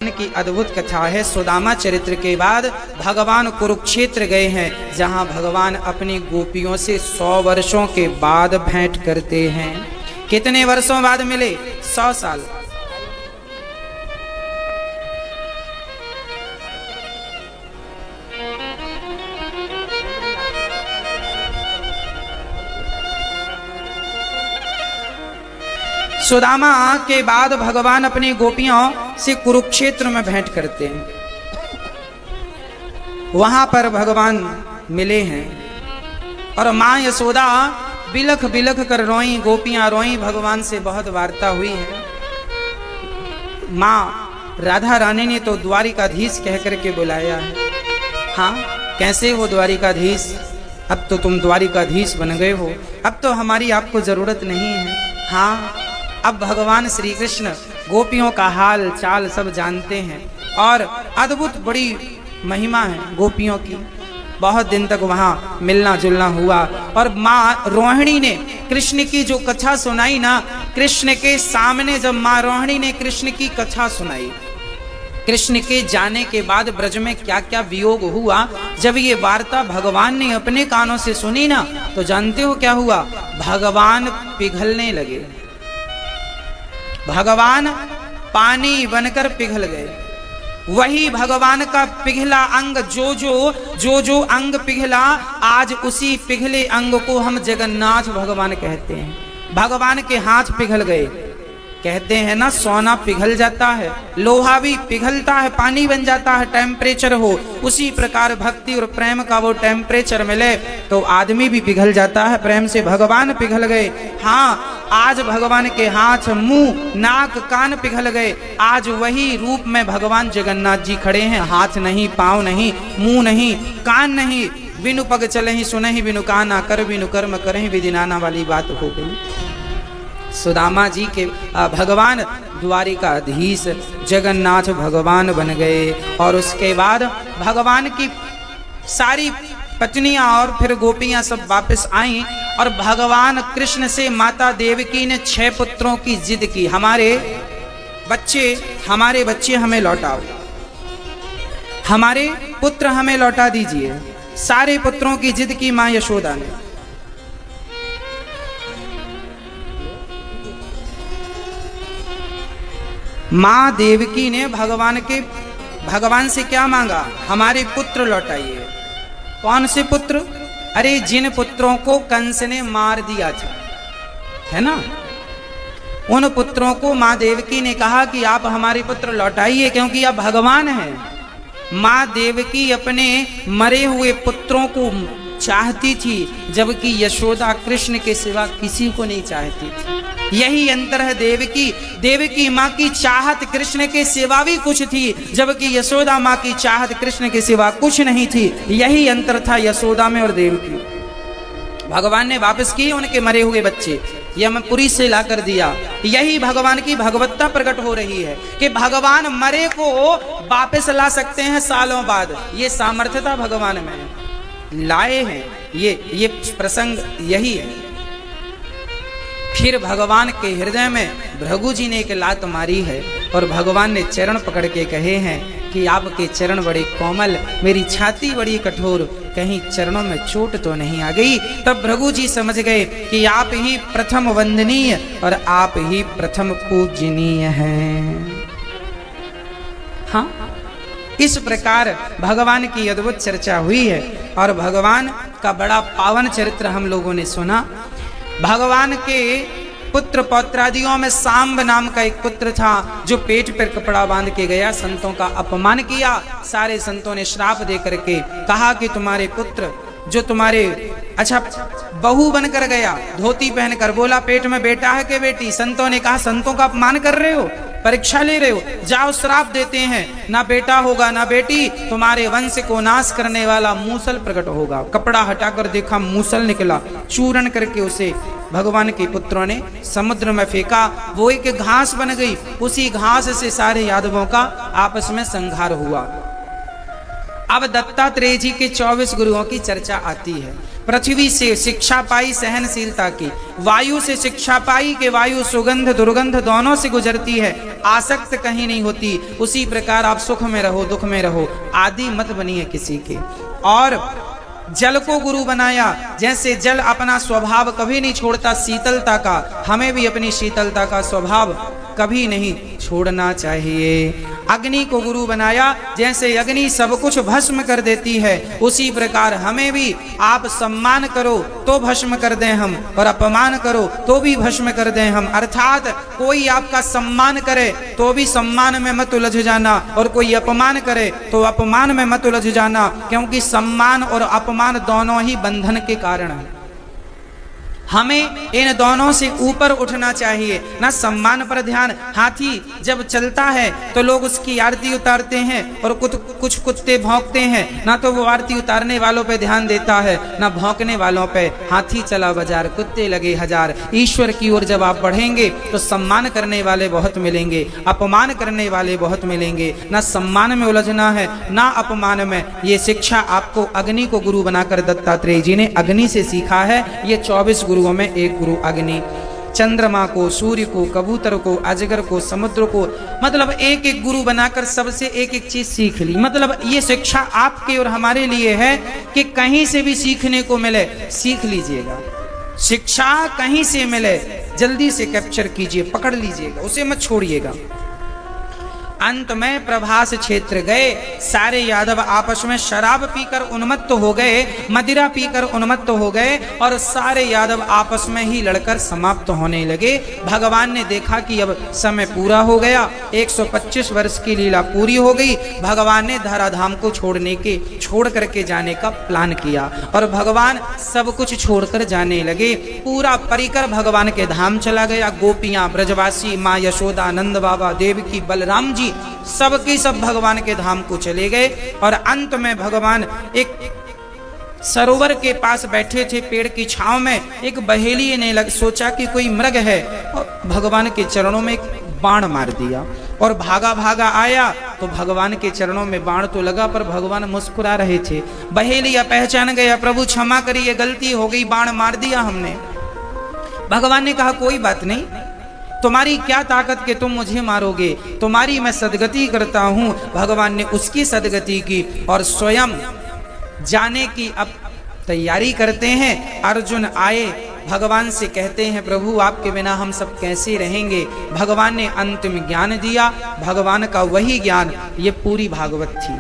की अद्भुत कथा है। सुदामा चरित्र के बाद भगवान कुरुक्षेत्र गए हैं, जहां भगवान अपनी गोपियों से 100 वर्षों के बाद भेंट करते हैं। कितने वर्षों बाद मिले? 100 साल। सुदामा के बाद भगवान अपनी गोपियों से कुरुक्षेत्र में भेंट करते हैं। वहां पर भगवान मिले हैं और मां यशोदा बिलख बिलख कर रोई, गोपियां रोई, भगवान से बहुत वार्ता हुई है। मां राधा रानी ने तो द्वारिकाधीश कह करके बुलाया है। हाँ, कैसे हो द्वारिकाधीश? अब तो तुम द्वारिकाधीश बन गए हो, अब तो हमारी आपको जरूरत नहीं है। हाँ, अब भगवान श्री कृष्ण गोपियों का हाल चाल सब जानते हैं और अद्भुत बड़ी महिमा है गोपियों की। बहुत दिन तक वहां मिलना जुलना हुआ और माँ रोहिणी ने कृष्ण की जो कथा सुनाई ना, कृष्ण के सामने जब माँ रोहिणी ने कृष्ण की कथा सुनाई, कृष्ण के जाने के बाद ब्रज में क्या क्या वियोग हुआ, जब ये वार्ता भगवान ने अपने कानों से सुनी ना, तो जानते हो क्या हुआ? भगवान पिघलने लगे। भगवान पानी बनकर पिघल गए। वही भगवान का पिघला अंग जो अंग पिघला, आज उसी पिघले अंग को हम जगन्नाथ भगवान कहते हैं। भगवान के हाथ पिघल गए। कहते हैं ना, सोना पिघल जाता है, लोहा भी पिघलता है, पानी बन जाता है, टेम्परेचर हो। उसी प्रकार भक्ति और प्रेम का वो टेम्परेचर मिले तो आदमी भी पिघल जाता है। प्रेम से भगवान पिघल गए। हाँ, आज भगवान के हाथ, मुंह, नाक, कान पिघल गए। आज वही रूप में भगवान जगन्नाथ जी खड़े हैं। हाथ नहीं, पांव नहीं, मुंह नहीं, कान नहीं, बिनु पग चले ही सुने ही बिनु काना, कर बिनु कर्म करे विधि नाना वाली बात हो गई। सुदामा जी के भगवान द्वारिकाधीश जगन्नाथ भगवान बन गए और उसके बाद भगवान की सारी पत्नियां और फिर गोपियां सब वापस आईं और भगवान कृष्ण से माता देवकी ने 6 पुत्रों की जिद की, हमारे बच्चे हमें लौटाओ, हमारे पुत्र हमें लौटा दीजिए। सारे पुत्रों की जिद की मां यशोदा ने। मां देवकी ने भगवान से क्या मांगा? हमारे पुत्र लौटाइए। कौन से पुत्र? अरे जिन पुत्रों को कंस ने मार दिया था, है ना, उन पुत्रों को मां देवकी ने कहा कि आप हमारे पुत्र लौटाइए, क्योंकि आप भगवान हैं। मां देवकी अपने मरे हुए पुत्रों को चाहती थी, जबकि यशोदा कृष्ण के सिवा किसी को नहीं चाहती थी। यही अंतर है। देवकी माँ की चाहत कृष्ण के सिवा भी कुछ थी, जबकि यशोदा माँ की चाहत कृष्ण के सिवा कुछ नहीं थी। यही अंतर था यशोदा में और देवकी। भगवान ने वापस किए उनके मरे हुए बच्चे, यमपुरी से ला कर दिया। यही भगवान की भगवत्ता प्रकट हो रही है कि भगवान मरे को वापस ला सकते हैं सालों बाद। ये सामर्थ्यता भगवान में लाए हैं। ये प्रसंग यही है। फिर भगवान के हृदय में भृगु जी ने एक लात मारी है और भगवान ने चरण पकड़ के कहे हैं कि आपके चरण बड़े कोमल, मेरी छाती बड़ी कठोर, कहीं चरणों में चोट तो नहीं आ गई। तब भृगु जी समझ गए कि आप ही प्रथम वंदनीय और आप ही प्रथम पूजनीय हैं। हाँ, इस प्रकार भगवान की अद्भुत चर्चा हुई है और भगवान का बड़ा पावन चरित्र हम लोगों ने सुना। भगवान के पुत्र पौत्रादियों में सांब नाम का एक पुत्र था, जो पेट पर कपड़ा बांध के गया, संतों का अपमान किया। सारे संतों ने श्राप दे करके कहा कि तुम्हारे पुत्र जो तुम्हारे बहू बनकर गया, धोती पहनकर, बोला पेट में बेटा है कि बेटी? संतों ने कहा संतों का अपमान कर रहे हो, परीक्षा ले रहे हो, जाओ श्राप देते हैं, ना बेटा होगा ना बेटी, तुम्हारे वंश को नाश करने वाला मूसल प्रकट होगा। कपड़ा हटाकर देखा, मूसल निकला, चूर्ण करके उसे भगवान के पुत्रों ने समुद्र में फेंका। वो एक घास बन गई। उसी घास से सारे यादवों का आपस में संहार हुआ। अब दत्तात्रेय जी के 24 गुरुओं की चर्चा आती है। पृथ्वी से शिक्षा पाई सहनशीलता की, वायु से शिक्षा पाई कि वायु सुगंध दुर्गंध दोनों से गुजरती है, आसक्त कहीं नहीं होती। उसी प्रकार आप सुख में रहो दुख में रहो, आदि मत बनिए किसी के। और जल को गुरु बनाया, जैसे जल अपना स्वभाव कभी नहीं छोड़ता शीतलता का, हमें भी अपनी शीतलता का स्वभाव कभी नहीं छोड़ना चाहिए। अग्नि को गुरु बनाया, जैसे अग्नि सब कुछ भस्म कर देती है, उसी प्रकार हमें भी आप सम्मान करो तो भस्म कर दें हम, और अपमान करो तो भी भस्म कर दें हम। अर्थात कोई आपका सम्मान करे तो भी सम्मान में मत उलझ जाना, और कोई अपमान करे तो अपमान में मत उलझ जाना, क्योंकि सम्मान और अपमान दोनों ही बंधन के कारण है। हमें इन दोनों से ऊपर उठना चाहिए। ना सम्मान पर ध्यान, हाथी जब चलता है तो लोग उसकी आरती उतारते हैं और कुछ कुत्ते भौंकते हैं, ना तो वो आरती उतारने वालों पे ध्यान देता है ना भौंकने वालों पे। हाथी चला बाजार कुत्ते लगे हजार। ईश्वर की ओर जब आप बढ़ेंगे तो सम्मान करने वाले बहुत मिलेंगे, अपमान करने वाले बहुत मिलेंगे। ना सम्मान में उलझना है ना अपमान में। ये शिक्षा आपको अग्नि को गुरु बनाकर दत्तात्रेय जी ने अग्नि से सीखा है। ये 24 गुरुओं में एक गुरु अग्नि। चंद्रमा को, सूर्य को, कबूतर को, अजगर को, समुद्र को, मतलब एक एक गुरु बनाकर सबसे एक एक चीज सीख ली। मतलब ये शिक्षा आपके और हमारे लिए है कि कहीं से भी सीखने को मिले सीख लीजिएगा। शिक्षा कहीं से मिले जल्दी से कैप्चर कीजिए, पकड़ लीजिएगा, उसे मत छोड़िएगा। अंत में प्रभास क्षेत्र गए, सारे यादव आपस में शराब पीकर उन्मत्त हो गए, मदिरा पीकर उन्मत्त हो गए, और सारे यादव आपस में ही लड़कर समाप्त होने लगे। भगवान ने देखा कि अब समय पूरा हो गया, 125 वर्ष की लीला पूरी हो गई। भगवान ने धराधाम को छोड़ करके जाने का प्लान किया, और भगवान सब कुछ छोड़कर जाने लगे। पूरा परिकर भगवान के धाम चला गया। गोपियां, ब्रजवासी, माँ यशोदा, नंद बाबा, देवकी, बलराम जी सबके सब भगवान के धाम को चले गए। और अंत में भगवान एक सरोवर के पास बैठे थे, पेड़ की छांव में। एक बहेलिए ने सोचा कि कोई मृग है, और भगवान के चरणों में एक बाण मार दिया, और भागा भागा आया तो भगवान के चरणों में बाण तो लगा, पर भगवान मुस्कुरा रहे थे। बहेलिया पहचान गया, प्रभु क्षमा करिए, गलती हो गई, बाण मार दिया हमने। भगवान ने कहा कोई बात नहीं, तुम्हारी क्या ताकत कि तुम मुझे मारोगे, तुम्हारी मैं सदगति करता हूं। भगवान ने उसकी सदगति की और स्वयं जाने की अब तैयारी करते हैं। अर्जुन आए, भगवान से कहते हैं प्रभु आपके बिना हम सब कैसे रहेंगे। भगवान ने अंतिम ज्ञान दिया, भगवान का वही ज्ञान, ये पूरी भागवत थी।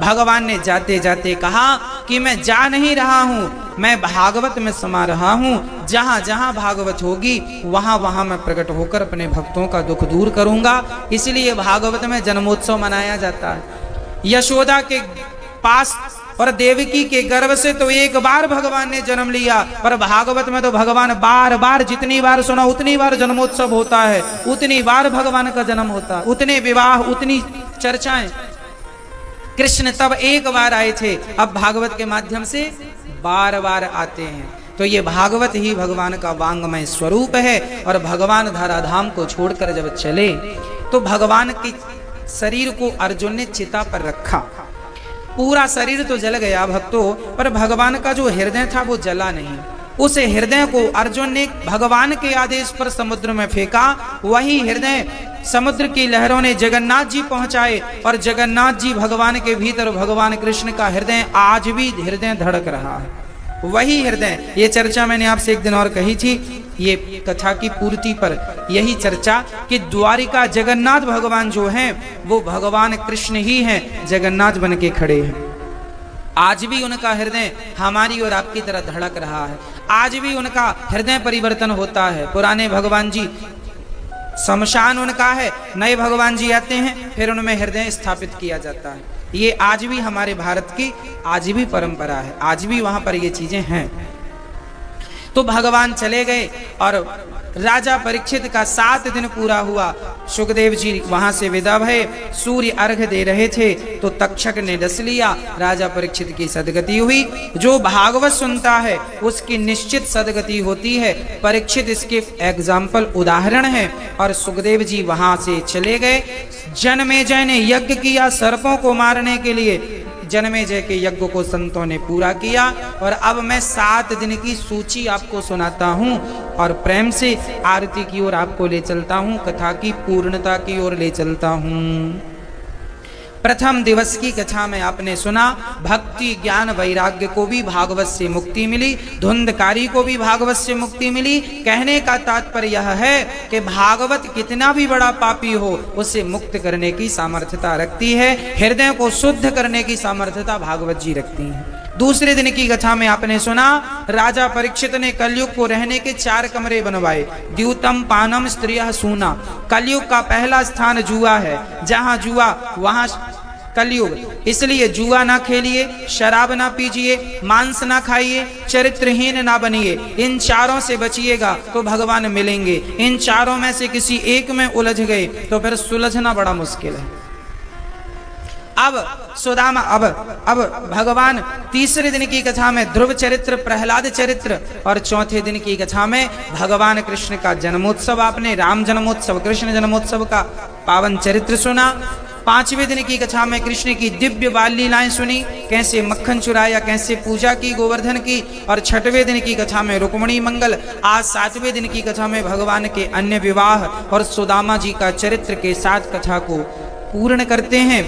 भगवान ने जाते जाते कहा कि मैं जा नहीं रहा हूं, मैं भागवत में समा रहा हूं। जहां जहां भागवत होगी वहां वहां मैं प्रकट होकर अपने भक्तों का दुख दूर करूंगा। इसलिए भागवत में जन्मोत्सव मनाया जाता है। यशोदा के पास और देवकी के गर्भ से तो एक बार भगवान ने जन्म लिया, पर भागवत में तो भगवान बार बार, जितनी बार सुना उतनी बार जन्मोत्सव होता है, उतनी बार भगवान का जन्म होता है, उतने विवाह, उतनी चर्चाएं। कृष्ण तब एक बार आए थे, अब भागवत के माध्यम से बार बार आते हैं। तो ये भागवत ही भगवान का वांगमय स्वरूप है। और भगवान धराधाम को छोड़कर जब चले तो भगवान के शरीर को अर्जुन ने चिता पर रखा। पूरा शरीर तो जल गया भक्तों, पर भगवान का जो हृदय था वो जला नहीं। उस हृदय को अर्जुन ने भगवान के आदेश पर समुद्र में फेंका। वही हृदय समुद्र की लहरों ने जगन्नाथ जी पहुंचाए, और जगन्नाथ जी भगवान के भीतर भगवान कृष्ण का हृदय आज भी हृदय धड़क रहा है। वही हृदय, ये चर्चा मैंने आपसे एक दिन और कही थी, ये कथा की पूर्ति पर यही चर्चा कि द्वारिका जगन्नाथ भगवान जो हैं वो भगवान कृष्ण ही हैं, जगन्नाथ बन के खड़े हैं। आज भी उनका हृदय हमारी और आपकी तरह धड़क रहा है। आज भी उनका हृदय परिवर्तन होता है। पुराने भगवान जी शमशान उनका है, नए भगवान जी आते हैं, फिर उनमें हृदय स्थापित किया जाता है। ये आज भी हमारे भारत की आज भी परंपरा है, आज भी वहां पर ये चीजें हैं। तो भगवान चले गए और राजा परीक्षित का 7 दिन पूरा हुआ। सुखदेव जी वहां से विदा भये, सूर्य अर्घ दे रहे थे तो तक्षक ने डस लिया, राजा परीक्षित की सदगति हुई। जो भागवत सुनता है उसकी निश्चित सदगति होती है। परीक्षित इसके एग्जाम्पल उदाहरण है। और सुखदेव जी वहां से चले गए। जनमेजय ने यज्ञ किया सर्पों को मारने के लिए। जन्मेजय के यज्ञ को संतों ने पूरा किया। और अब मैं 7 दिन की सूची आपको सुनाता हूँ और प्रेम से आरती की ओर आपको ले चलता हूँ, कथा की पूर्णता की ओर ले चलता हूँ। प्रथम दिवस की कथा में आपने सुना भक्ति ज्ञान वैराग्य को भी भागवत से मुक्ति मिली, धुंधकारी को भी भागवत से मुक्ति मिली। कहने का तात्पर्य यह है कि भागवत कितना भी बड़ा पापी हो उसे मुक्त करने की सामर्थ्यता रखती है, हृदय को शुद्ध करने की सामर्थ्यता भागवत जी रखती है। दूसरे दिन की कथा में आपने सुना राजा परीक्षित ने कलयुग को रहने के 4 कमरे बनवाए। द्यूतम पानम स्त्रियः सूना। कलयुग का पहला स्थान जुआ है, जहां जुआ वहां कलयुग। इसलिए जुआ ना खेलिए, शराब ना पीजिए, मांस ना खाइए, चरित्रहीन ना बनिए। इन 4 से बचिएगा तो भगवान मिलेंगे। इन 4 में से किसी एक में उलझ गए तो फिर सुलझना बड़ा मुश्किल है। अब सुदामा अब भगवान तीसरे दिन की कथा में ध्रुव चरित्र, प्रहलाद चरित्र और चौथे दिन की कथा में भगवान कृष्ण का जन्मोत्सव, आपने राम जन्मोत्सव कृष्ण जन्मोत्सव का पावन चरित्र सुना। 5वें दिन की कथा में कृष्ण की दिव्य बाल लीलाएं सुनी, कैसे मक्खन चुराया, कैसे पूजा की गोवर्धन की। और 6वें दिन की कथा में रुक्मिणी मंगल। आज 7वें दिन की कथा में भगवान के अन्य विवाह और सुदामा जी का चरित्र के साथ कथा को पूर्ण करते हैं।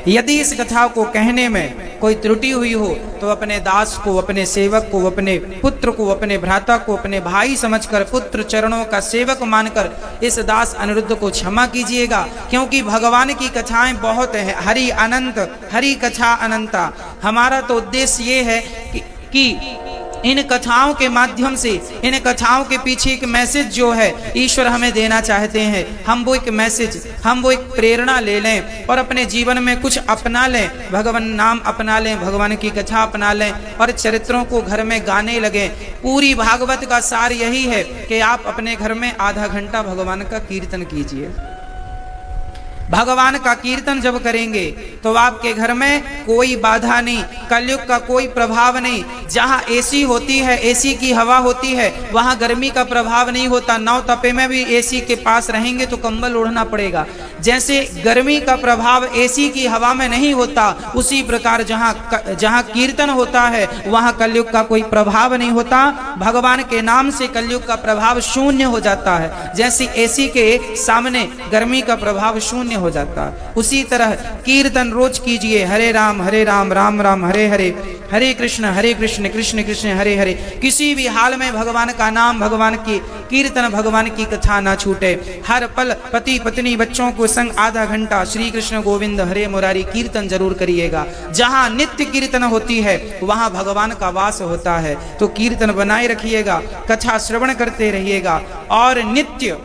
यदि इस कथा को कहने में कोई त्रुटि हुई हो तो अपने दास को, अपने सेवक को, अपने पुत्र को, अपने भ्राता को अपने भाई समझकर, पुत्र चरणों का सेवक मानकर इस दास अनिरुद्ध को क्षमा कीजिएगा। क्योंकि भगवान की कथाएं बहुत है, हरि अनंत, हरि कथा अनंता। हमारा तो उद्देश्य ये है कि इन कथाओं के माध्यम से, इन कथाओं के पीछे एक मैसेज जो है ईश्वर हमें देना चाहते हैं, हम वो एक मैसेज, हम वो एक प्रेरणा ले लें और अपने जीवन में कुछ अपना लें। भगवान नाम अपना लें, भगवान की कथा अपना लें और चरित्रों को घर में गाने लगें। पूरी भागवत का सार यही है कि आप अपने घर में आधा घंटा भगवान का कीर्तन कीजिए। भगवान का कीर्तन जब करेंगे तो आपके घर में कोई बाधा नहीं, कलयुग का कोई प्रभाव नहीं। जहाँ एसी होती है, एसी की हवा होती है, वहाँ गर्मी का प्रभाव नहीं होता। 9 तपे में भी एसी के पास रहेंगे तो कंबल ओढ़ना पड़ेगा। जैसे गर्मी का प्रभाव एसी की हवा में नहीं होता, उसी प्रकार जहाँ कीर्तन होता है वहाँ कलयुग का कोई प्रभाव नहीं होता। भगवान के नाम से कलयुग का प्रभाव शून्य हो जाता है। जैसे एसी के सामने गर्मी का प्रभाव शून्य हो जाता, उसी तरह कीर्तन रोज कीजिए। हरे राम राम राम हरे हरे, हरे कृष्ण कृष्ण कृष्ण हरे हरे। किसी भी हाल में भगवान का नाम, भगवान की कीर्तन, भगवान की कथा ना छूटे। हर पल पति पत्नी बच्चों को संग आधा घंटा श्री कृष्ण गोविंद हरे मुरारी कीर्तन जरूर करिएगा। जहाँ नित्य कीर्तन होती है वहाँ भगवान का वास होता है, तो कीर्तन बनाए रखिएगा, कथा श्रवण करते रहिएगा। और नित्य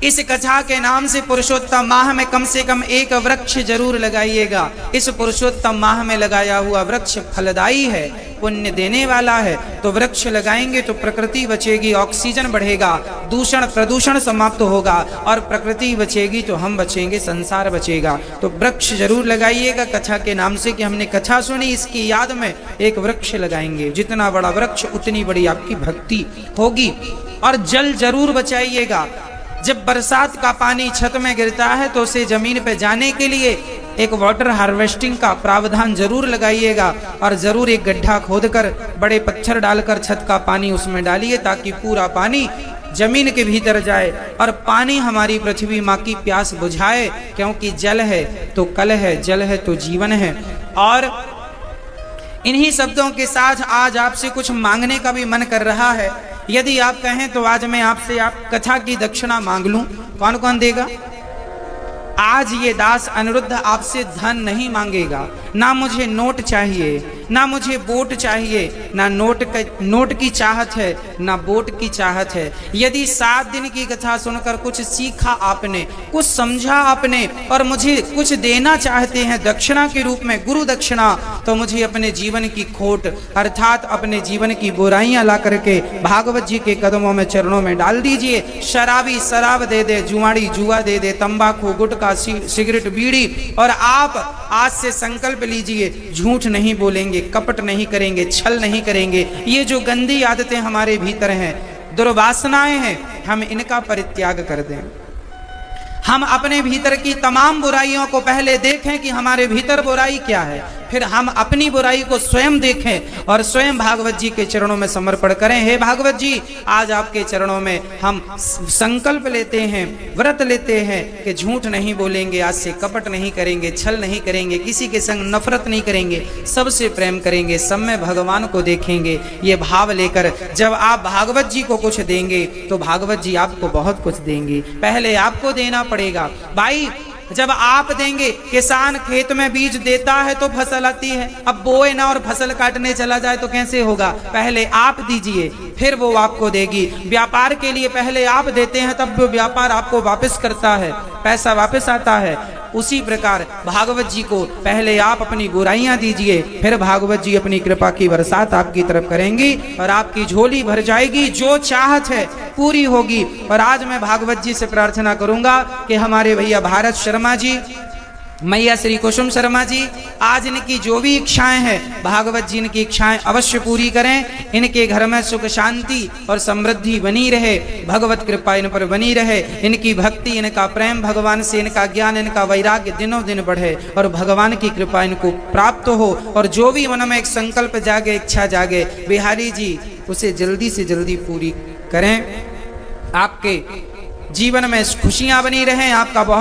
इस कथा के नाम से पुरुषोत्तम माह में कम से कम एक वृक्ष जरूर लगाइएगा। इस पुरुषोत्तम माह में लगाया हुआ वृक्ष फलदायी है, पुण्य देने वाला है। तो वृक्ष लगाएंगे तो प्रकृति बचेगी, ऑक्सीजन बढ़ेगा, दूषण प्रदूषण समाप्त होगा और प्रकृति बचेगी तो हम बचेंगे, संसार बचेगा। तो वृक्ष जरूर लगाइएगा कथा के नाम से कि हमने कथा सुनी, इसकी याद में एक वृक्ष लगाएंगे। जितना बड़ा वृक्ष उतनी बड़ी आपकी भक्ति होगी। और जल जरूर बचाइएगा। जब बरसात का पानी छत में गिरता है तो उसे जमीन पे जाने के लिए एक वाटर हार्वेस्टिंग का प्रावधान जरूर लगाइएगा। और जरूर एक गड्ढा खोदकर बड़े पत्थर डालकर छत का पानी उसमें डालिए, ताकि पूरा पानी जमीन के भीतर जाए और पानी हमारी पृथ्वी माँ की प्यास बुझाए। क्योंकि जल है तो कल है, जल है तो जीवन है। और इन्हीं शब्दों के साथ आज आपसे कुछ मांगने का भी मन कर रहा है। यदि आप कहें तो आज मैं आपसे कथा की दक्षिणा मांग लूं, कौन कौन देगा? आज ये दास अनिरुद्ध आपसे धन नहीं मांगेगा। ना मुझे नोट चाहिए, ना मुझे वोट चाहिए, ना नोट की चाहत है, ना वोट की चाहत है। यदि 7 दिन की कथा सुनकर कुछ सीखा आपने, कुछ समझा आपने और मुझे कुछ देना चाहते हैं दक्षिणा के रूप में, गुरु दक्षिणा, तो मुझे अपने जीवन की खोट अर्थात अपने जीवन की बुराइयां ला करके भागवत जी के कदमों में, चरणों में डाल दीजिए। शराबी शराब दे दे, जुआड़ी जुआ दे दे, तंबाकू गुटखा सिगरेट बीड़ी, और आप आज से संकल्प लीजिए झूठ नहीं बोलेंगे, कपट नहीं करेंगे, छल नहीं करेंगे। ये जो गंदी आदतें हमारे भीतर हैं, दुर्वासनाएं हैं, हम इनका परित्याग कर दें। हम अपने भीतर की तमाम बुराइयों को पहले देखें कि हमारे भीतर बुराई क्या है। फिर हम अपनी बुराई को स्वयं देखें और स्वयं भागवत जी के चरणों में समर्पण करें। हे भागवत जी, आज आपके चरणों में हम संकल्प लेते हैं, व्रत लेते हैं कि झूठ नहीं बोलेंगे, आज से कपट नहीं करेंगे, छल नहीं करेंगे, किसी के संग नफरत नहीं करेंगे, सबसे प्रेम करेंगे, सब में भगवान को देखेंगे। ये भाव लेकर जब आप भागवत जी को कुछ देंगे तो भागवत जी आपको बहुत कुछ देंगे। पहले आपको देना पड़ेगा भाई। जब आप देंगे, किसान खेत में बीज देता है तो फसल आती है, अब बोए ना और फसल काटने चला जाए तो कैसे होगा? पहले आप दीजिए फिर वो आपको देगी। व्यापार के लिए पहले आप देते हैं तब वो व्यापार आपको वापस करता है, पैसा वापस आता है। उसी प्रकार भागवत जी को पहले आप अपनी बुराइयां दीजिए, फिर भागवत जी अपनी कृपा की बरसात आपकी तरफ करेंगी और आपकी झोली भर जाएगी, जो चाहत है पूरी होगी। और आज मैं भागवत जी से प्रार्थना करूंगा कि हमारे भैया भारत शर्मा जी, मैया श्री कुसुम शर्मा जी, आज इनकी जो भी इच्छाएं हैं भागवत जी इनकी इच्छाएं अवश्य पूरी करें। इनके घर में सुख शांति और समृद्धि बनी रहे, भगवत कृपा इन पर बनी रहे, इनकी भक्ति, इनका प्रेम भगवान से, इनका ज्ञान, इनका वैराग्य दिनों दिन बढ़े और भगवान की कृपा इनको प्राप्त हो। और जो भी मन में एक संकल्प जागे, इच्छा जागे, बिहारी जी उसे जल्दी से जल्दी पूरी करें। आपके जीवन में खुशियां बनी रहें। आपका बहुत